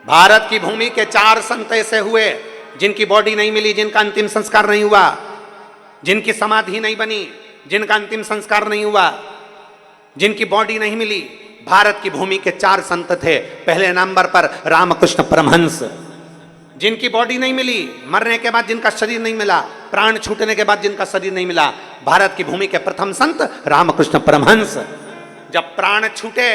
भारत की भूमि के 4 संत ऐसे हुए जिनकी बॉडी नहीं मिली, जिनका अंतिम संस्कार नहीं हुआ, जिनकी समाधि नहीं बनी, जिनका अंतिम संस्कार नहीं हुआ, जिनकी बॉडी नहीं मिली। भारत की भूमि के 4 संत थे। पहले नंबर पर रामकृष्ण परमहंस, जिनकी बॉडी नहीं मिली, मरने के बाद जिनका शरीर नहीं मिला, प्राण छूटने के बाद जिनका शरीर नहीं मिला। भारत की भूमि के प्रथम संत रामकृष्ण परमहंस जब प्राण छूटे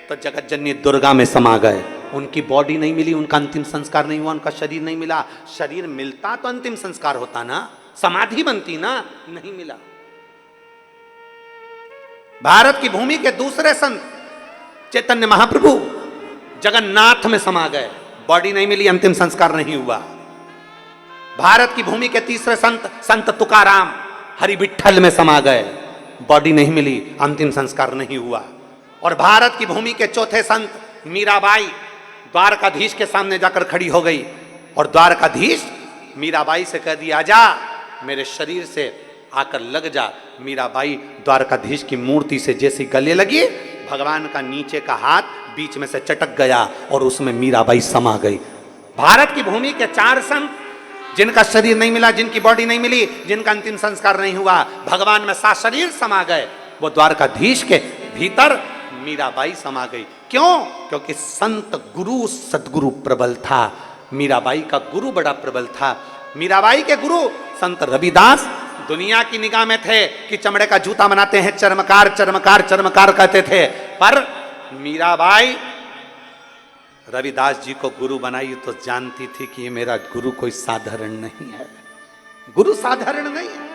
तो जगत जननी दुर्गा में समा गए। उनकी बॉडी नहीं मिली, उनका अंतिम संस्कार नहीं हुआ, उनका शरीर नहीं मिला। शरीर मिलता तो अंतिम संस्कार होता ना, समाधि बनती ना, नहीं मिला। भारत की भूमि के दूसरे संत चैतन्य महाप्रभु जगन्नाथ में समा गए, बॉडी नहीं मिली, अंतिम संस्कार नहीं हुआ। भारत की भूमि के तीसरे संत संत तुकाराम हरि विठ्ठल में समा गए, बॉडी नहीं मिली, अंतिम संस्कार नहीं हुआ। और भारत की भूमि के चौथे संत मीराबाई द्वारकाधीश के सामने जाकर खड़ी हो गई और द्वारकाधीश मीराबाई से कह दिया, आजा मेरे शरीर से आकर लग जा। मीराबाई द्वारकाधीश की मूर्ति से जैसी गले लगी, भगवान का नीचे का हाथ बीच में से चटक गया और उसमें मीराबाई समा गई। भारत की भूमि के 4 संत जिनका शरीर नहीं मिला, जिनकी बॉडी नहीं मिली, जिनका अंतिम संस्कार नहीं हुआ, भगवान में शरीर समा गए। वो द्वारकाधीश के भीतर मीराबाई समा गई। क्यों? क्योंकि संत गुरु सदगुरु प्रबल था। मीराबाई का गुरु बड़ा प्रबल था। मीराबाई के गुरु संत रविदास दुनिया की निगाह में थे कि चमड़े का जूता बनाते हैं, चर्मकार चर्मकार चर्मकार कहते थे। पर मीराबाई रविदास जी को गुरु बनाई तो जानती थी कि ये मेरा गुरु कोई साधारण नहीं है, गुरु साधारण नहीं है।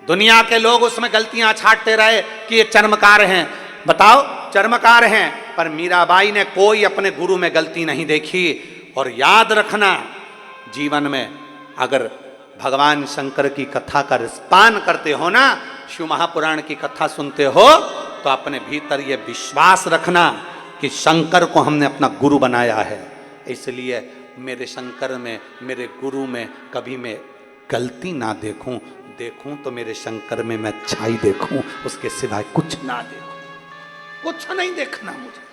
दुनिया के लोग उसमें गलतियां छांटते रहे कि ये चर्मकार हैं। बताओ, चर्मकार हैं, पर मीराबाई ने कोई अपने गुरु में गलती नहीं देखी। और याद रखना, जीवन में अगर भगवान शंकर की कथा का रसपान करते हो ना, शिव महापुराण की कथा सुनते हो, तो अपने भीतर ये विश्वास रखना कि शंकर को हमने अपना गुरु बनाया है। इसलिए मेरे शंकर में, मेरे गुरु में कभी मैं गलती ना देखूं तो मेरे शंकर में मैं अच्छाई देखूं, उसके सिवाय कुछ ना देखूं, कुछ नहीं देखना मुझे।